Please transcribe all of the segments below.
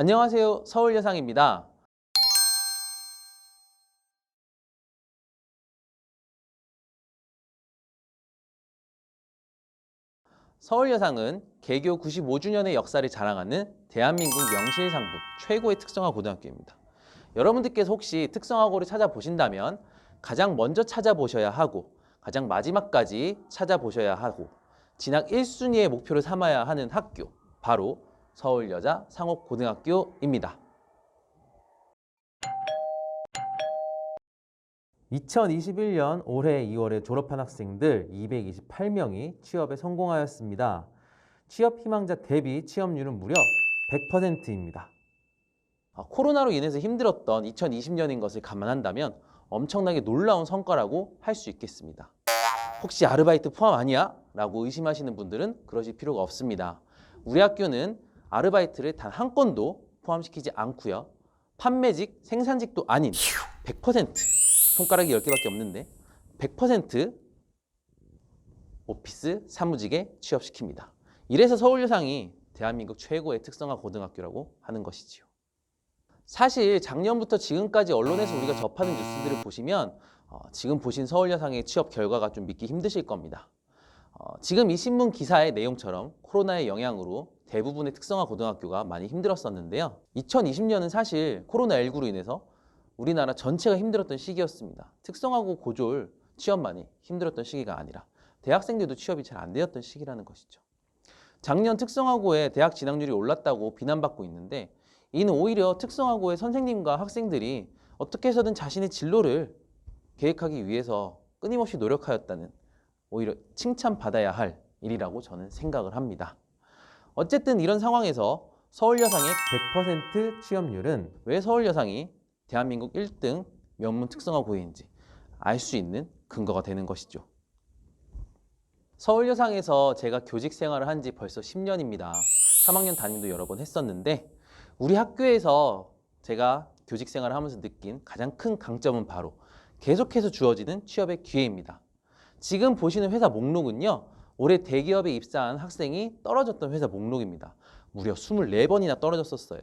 안녕하세요. 서울여상입니다. 서울여상은 개교 95주년의 역사를 자랑하는 대한민국 명실상부 최고의 특성화 고등학교입니다. 여러분들께서 혹시 특성화고를 찾아보신다면 가장 먼저 찾아보셔야 하고 가장 마지막까지 찾아보셔야 하고 진학 1순위의 목표를 삼아야 하는 학교, 바로 서울여자 상업고등학교입니다. 2021년 올해 2월에 졸업한 학생들 228명이 취업에 성공하였습니다. 취업 희망자 대비 취업률은 무려 100%입니다. 코로나로 인해서 힘들었던 2020년인 것을 감안한다면 엄청나게 놀라운 성과라고 할 수 있겠습니다. 혹시 아르바이트 포함 아니야? 라고 의심하시는 분들은 그러실 필요가 없습니다. 우리 학교는 아르바이트를 단 한 건도 포함시키지 않고요. 판매직, 생산직도 아닌 100%, 손가락이 10개밖에 없는데 100% 오피스 사무직에 취업시킵니다. 이래서 서울여상이 대한민국 최고의 특성화 고등학교라고 하는 것이지요. 사실 작년부터 지금까지 언론에서 우리가 접하는 뉴스들을 보시면 지금 보신 서울여상의 취업 결과가 좀 믿기 힘드실 겁니다. 지금 이 신문 기사의 내용처럼 코로나의 영향으로 대부분의 특성화 고등학교가 많이 힘들었었는데요. 2020년은 사실 코로나19로 인해서 우리나라 전체가 힘들었던 시기였습니다. 특성화고 고졸 취업만이 힘들었던 시기가 아니라 대학생들도 취업이 잘 안 되었던 시기라는 것이죠. 작년 특성화고의 대학 진학률이 올랐다고 비난받고 있는데 이는 오히려 특성화고의 선생님과 학생들이 어떻게 해서든 자신의 진로를 계획하기 위해서 끊임없이 노력하였다는 오히려 칭찬받아야 할 일이라고 저는 생각을 합니다. 어쨌든 이런 상황에서 서울여상의 100% 취업률은 왜 서울여상이 대한민국 1등 명문 특성화고인지 알 수 있는 근거가 되는 것이죠. 서울여상에서 제가 교직 생활을 한 지 벌써 10년입니다. 3학년 담임도 여러 번 했었는데 우리 학교에서 제가 교직 생활을 하면서 느낀 가장 큰 강점은 바로 계속해서 주어지는 취업의 기회입니다. 지금 보시는 회사 목록은요, 올해 대기업에 입사한 학생이 떨어졌던 회사 목록입니다. 무려 24번이나 떨어졌었어요.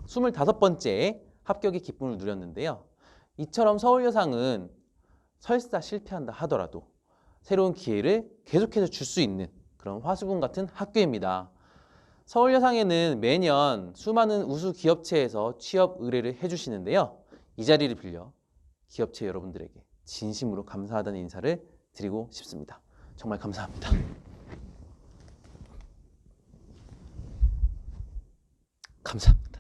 25번째에 합격의 기쁨을 누렸는데요. 이처럼 서울여상은 설사 실패한다 하더라도 새로운 기회를 계속해서 줄 수 있는 그런 화수분 같은 학교입니다. 서울여상에는 매년 수많은 우수 기업체에서 취업 의뢰를 해주시는데요. 이 자리를 빌려 기업체 여러분들에게 진심으로 감사하다는 인사를 드리고 싶습니다. 정말 감사합니다. 감사합니다.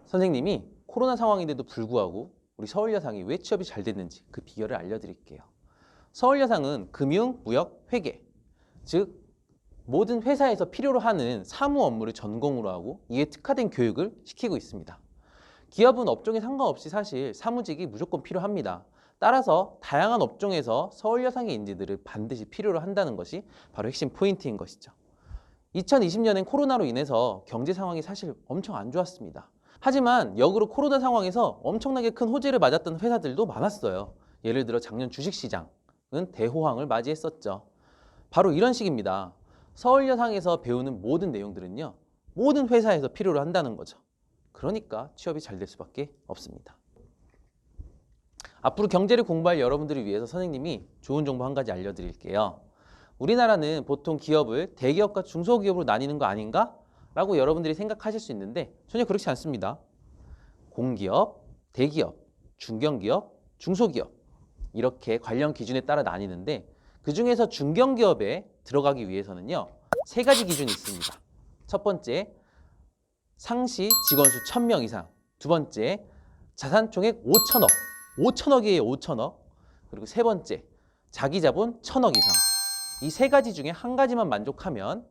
선생님이 코로나 상황인데도 불구하고 우리 서울여상이 왜 취업이 잘 됐는지 그 비결을 알려드릴게요. 서울여상은 금융, 무역, 회계, 즉 모든 회사에서 필요로 하는 사무 업무를 전공으로 하고 이에 특화된 교육을 시키고 있습니다. 기업은 업종에 상관없이 사실 사무직이 무조건 필요합니다. 따라서 다양한 업종에서 서울여상의 인재들을 반드시 필요로 한다는 것이 바로 핵심 포인트인 것이죠. 2020년엔 코로나로 인해서 경제 상황이 사실 엄청 안 좋았습니다. 하지만 역으로 코로나 상황에서 엄청나게 큰 호재를 맞았던 회사들도 많았어요. 예를 들어 작년 주식시장은 대호황을 맞이했었죠. 바로 이런 식입니다. 서울여상에서 배우는 모든 내용들은요, 모든 회사에서 필요로 한다는 거죠. 그러니까 취업이 잘 될 수밖에 없습니다. 앞으로 경제를 공부할 여러분들을 위해서 선생님이 좋은 정보 한 가지 알려드릴게요. 우리나라는 보통 기업을 대기업과 중소기업으로 나뉘는 거 아닌가? 라고 여러분들이 생각하실 수 있는데 전혀 그렇지 않습니다. 공기업, 대기업, 중견기업, 중소기업 이렇게 관련 기준에 따라 나뉘는데 그 중에서 중견기업에 들어가기 위해서는요, 3가지 기준이 있습니다. 첫 번째, 상시 직원 수 1000명 이상. 두 번째, 자산 총액 5천억. 5천억이에요, 5천억. 그리고 세 번째, 자기 자본 1000억 이상. 이 3가지 중에 한 가지만 만족하면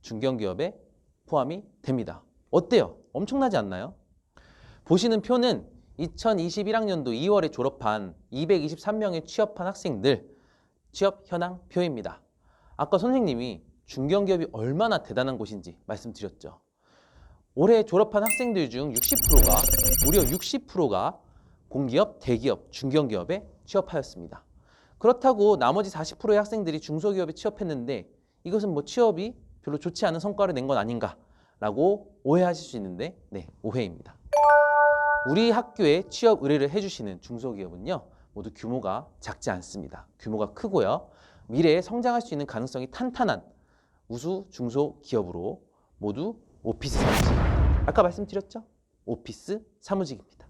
중견기업에 포함이 됩니다. 어때요? 엄청나지 않나요? 보시는 표는 2021학년도 2월에 졸업한 223명의 취업한 학생들 취업 현황 표입니다. 아까 선생님이 중견기업이 얼마나 대단한 곳인지 말씀드렸죠. 올해 졸업한 학생들 중 60%가 무려 60%가 공기업, 대기업, 중견기업에 취업하였습니다. 그렇다고 나머지 40%의 학생들이 중소기업에 취업했는데 이것은 취업이 별로 좋지 않은 성과를 낸 건 아닌가라고 오해하실 수 있는데 네, 오해입니다. 우리 학교에 취업 의뢰를 해주시는 중소기업은요, 모두 규모가 작지 않습니다. 규모가 크고요, 미래에 성장할 수 있는 가능성이 탄탄한 우수 중소기업으로 모두 오피스 사무직, 아까 말씀드렸죠? 오피스 사무직입니다.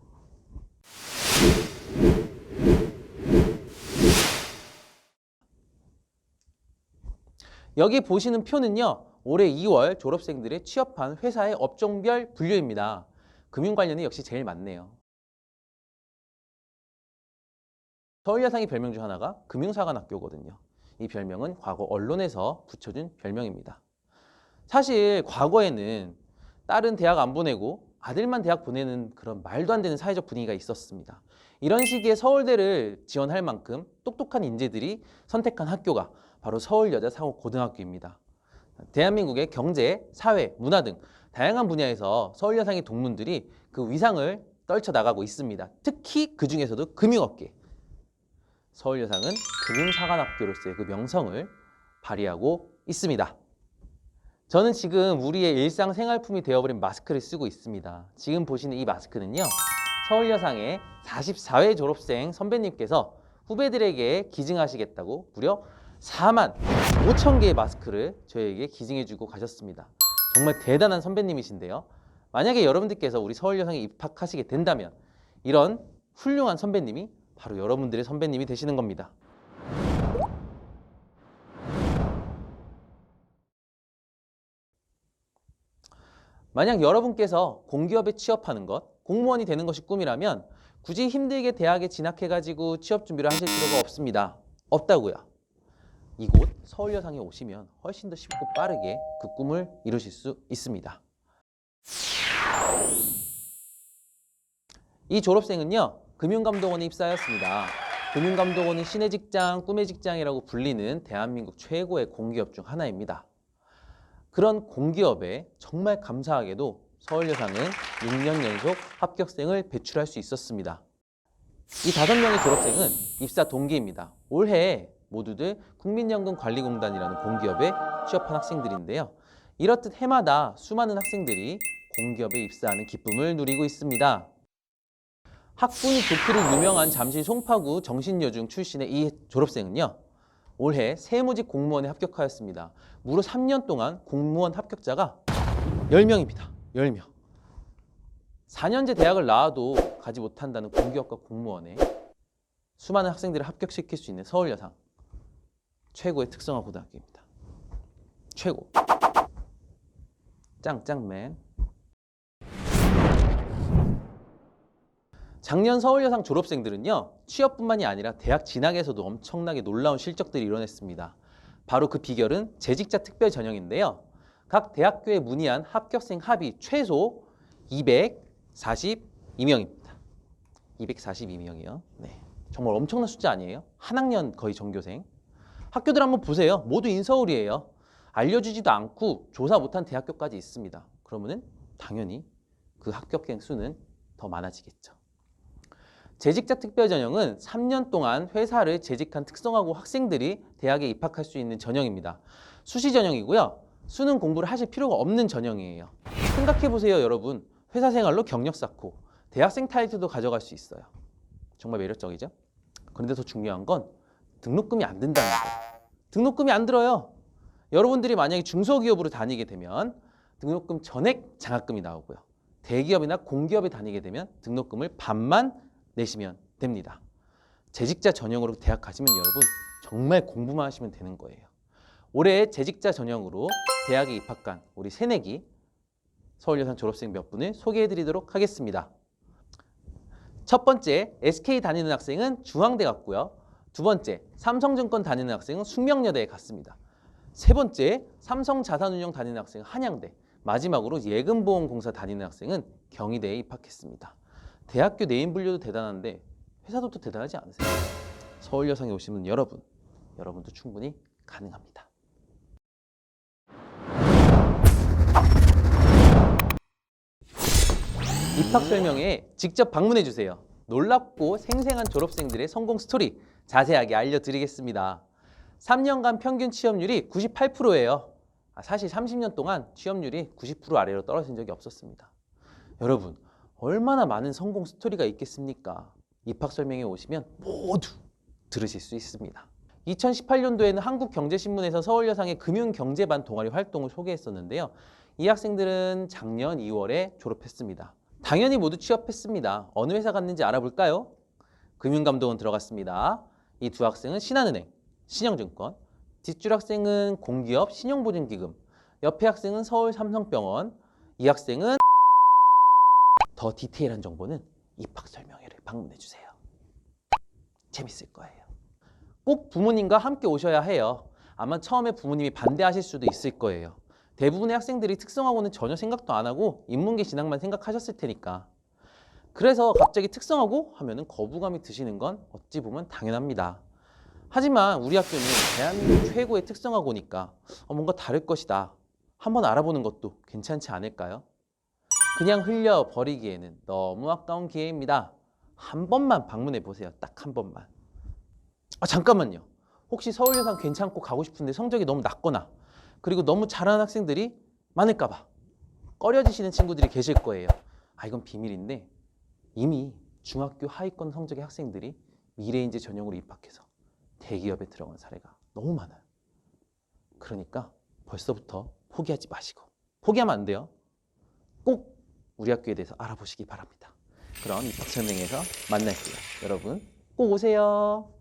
여기 보시는 표는요, 올해 2월 졸업생들의 취업한 회사의 업종별 분류입니다. 금융 관련이 역시 제일 많네요. 서울여상의 별명 중 하나가 금융사관학교거든요. 이 별명은 과거 언론에서 붙여준 별명입니다. 사실 과거에는 딸은 대학 안 보내고 아들만 대학 보내는 그런 말도 안 되는 사회적 분위기가 있었습니다. 이런 시기에 서울대를 지원할 만큼 똑똑한 인재들이 선택한 학교가 바로 서울여자상호고등학교입니다. 대한민국의 경제, 사회, 문화 등 다양한 분야에서 서울여상의 동문들이 그 위상을 떨쳐나가고 있습니다. 특히 그 중에서도 금융업계. 서울여상은 금융사관학교로서의 그 명성을 발휘하고 있습니다. 저는 지금 우리의 일상생활품이 되어버린 마스크를 쓰고 있습니다. 지금 보시는 이 마스크는요, 서울여상의 44회 졸업생 선배님께서 후배들에게 기증하시겠다고 무려 4만 5천 개의 마스크를 저에게 기증해주고 가셨습니다. 정말 대단한 선배님이신데요. 만약에 여러분들께서 우리 서울여상에 입학하시게 된다면 이런 훌륭한 선배님이 바로 여러분들의 선배님이 되시는 겁니다. 만약 여러분께서 공기업에 취업하는 것, 공무원이 되는 것이 꿈이라면 굳이 힘들게 대학에 진학해가지고 취업 준비를 하실 필요가 없습니다. 없다고요. 이곳 서울여상에 오시면 훨씬 더 쉽고 빠르게 그 꿈을 이루실 수 있습니다. 이 졸업생은요, 금융감독원에 입사하였습니다. 금융감독원은 신의 직장, 꿈의 직장이라고 불리는 대한민국 최고의 공기업 중 하나입니다. 그런 공기업에 정말 감사하게도 서울여상은 6년 연속 합격생을 배출할 수 있었습니다. 이 5명의 졸업생은 입사 동기입니다. 올해 모두들 국민연금관리공단이라는 공기업에 취업한 학생들인데요. 이렇듯 해마다 수많은 학생들이 공기업에 입사하는 기쁨을 누리고 있습니다. 학군이 좋기로 유명한 잠실 송파구 정신여중 출신의 이 졸업생은요, 올해 세무직 공무원에 합격하였습니다. 무려 3년 동안 공무원 합격자가 10명입니다. 10명. 4년제 대학을 나와도 가지 못한다는 공기업과 공무원에 수많은 학생들을 합격시킬 수 있는 서울여상, 최고의 특성화 고등학교입니다. 최고. 짱짱맨. 작년 서울여상 졸업생들은요, 취업뿐만이 아니라 대학 진학에서도 엄청나게 놀라운 실적들을 이뤄냈습니다. 바로 그 비결은 재직자 특별 전형인데요. 각 대학교에 문의한 합격생 합이 최소 242명입니다. 242명이요. 네, 정말 엄청난 숫자 아니에요? 한 학년 거의 전교생. 학교들 한번 보세요. 모두 인서울이에요. 알려주지도 않고 조사 못한 대학교까지 있습니다. 그러면은 당연히 그 합격생 수는 더 많아지겠죠. 재직자 특별 전형은 3년 동안 회사를 재직한 특성화고 학생들이 대학에 입학할 수 있는 전형입니다. 수시 전형이고요. 수능 공부를 하실 필요가 없는 전형이에요. 생각해보세요, 여러분. 회사 생활로 경력 쌓고 대학생 타이틀도 가져갈 수 있어요. 정말 매력적이죠? 그런데 더 중요한 건 등록금이 안 든다는 거예요. 등록금이 안 들어요. 여러분들이 만약에 중소기업으로 다니게 되면 등록금 전액 장학금이 나오고요. 대기업이나 공기업에 다니게 되면 등록금을 반만 내시면 됩니다. 재직자 전형으로 대학 가시면 여러분 정말 공부만 하시면 되는 거예요. 올해 재직자 전형으로 대학에 입학한 우리 새내기 서울여상 졸업생 몇 분을 소개해드리도록 하겠습니다. 첫 번째, SK 다니는 학생은 중앙대 갔고요. 두 번째, 삼성증권 다니는 학생은 숙명여대에 갔습니다. 세 번째, 삼성자산운용 다니는 학생은 한양대. 마지막으로 예금보험공사 다니는 학생은 경희대에 입학했습니다. 대학교 내인 분류도 대단한데 회사도 또 대단하지 않으세요? 서울여상에 오시면 여러분도 충분히 가능합니다. 입학 설명회에 직접 방문해 주세요. 놀랍고 생생한 졸업생들의 성공 스토리 자세하게 알려드리겠습니다. 3년간 평균 취업률이 98%예요. 사실 30년 동안 취업률이 90% 아래로 떨어진 적이 없었습니다. 여러분, 얼마나 많은 성공 스토리가 있겠습니까? 입학 설명회 오시면 모두 들으실 수 있습니다. 2018년도에는 한국경제신문에서 서울여상의 금융경제반 동아리 활동을 소개했었는데요. 이 학생들은 작년 2월에 졸업했습니다. 당연히 모두 취업했습니다. 어느 회사 갔는지 알아볼까요? 금융감독원 들어갔습니다. 이 두 학생은 신한은행, 신영증권, 뒷줄 학생은 공기업 신용보증기금, 옆에 학생은 서울 삼성병원, 이 학생은 더 디테일한 정보는 입학 설명회를 방문해 주세요. 재밌을 거예요. 꼭 부모님과 함께 오셔야 해요. 아마 처음에 부모님이 반대하실 수도 있을 거예요. 대부분의 학생들이 특성화고는 전혀 생각도 안 하고 인문계 진학만 생각하셨을 테니까. 그래서 갑자기 특성화고 하면은 거부감이 드시는 건 어찌 보면 당연합니다. 하지만 우리 학교는 대한민국 최고의 특성화고니까 뭔가 다를 것이다. 한번 알아보는 것도 괜찮지 않을까요? 그냥 흘려버리기에는 너무 아까운 기회입니다. 한 번만 방문해 보세요. 딱 한 번만. 잠깐만요. 혹시 서울여상 괜찮고 가고 싶은데 성적이 너무 낮거나 그리고 너무 잘하는 학생들이 많을까 봐 꺼려지시는 친구들이 계실 거예요. 이건 비밀인데 이미 중학교 하위권 성적의 학생들이 미래인재 전형으로 입학해서 대기업에 들어간 사례가 너무 많아요. 그러니까 벌써부터 포기하지 마시고 포기하면 안 돼요. 꼭 우리 학교에 대해서 알아보시기 바랍니다. 그럼 입학 설명회에서 만날게요. 여러분 꼭 오세요.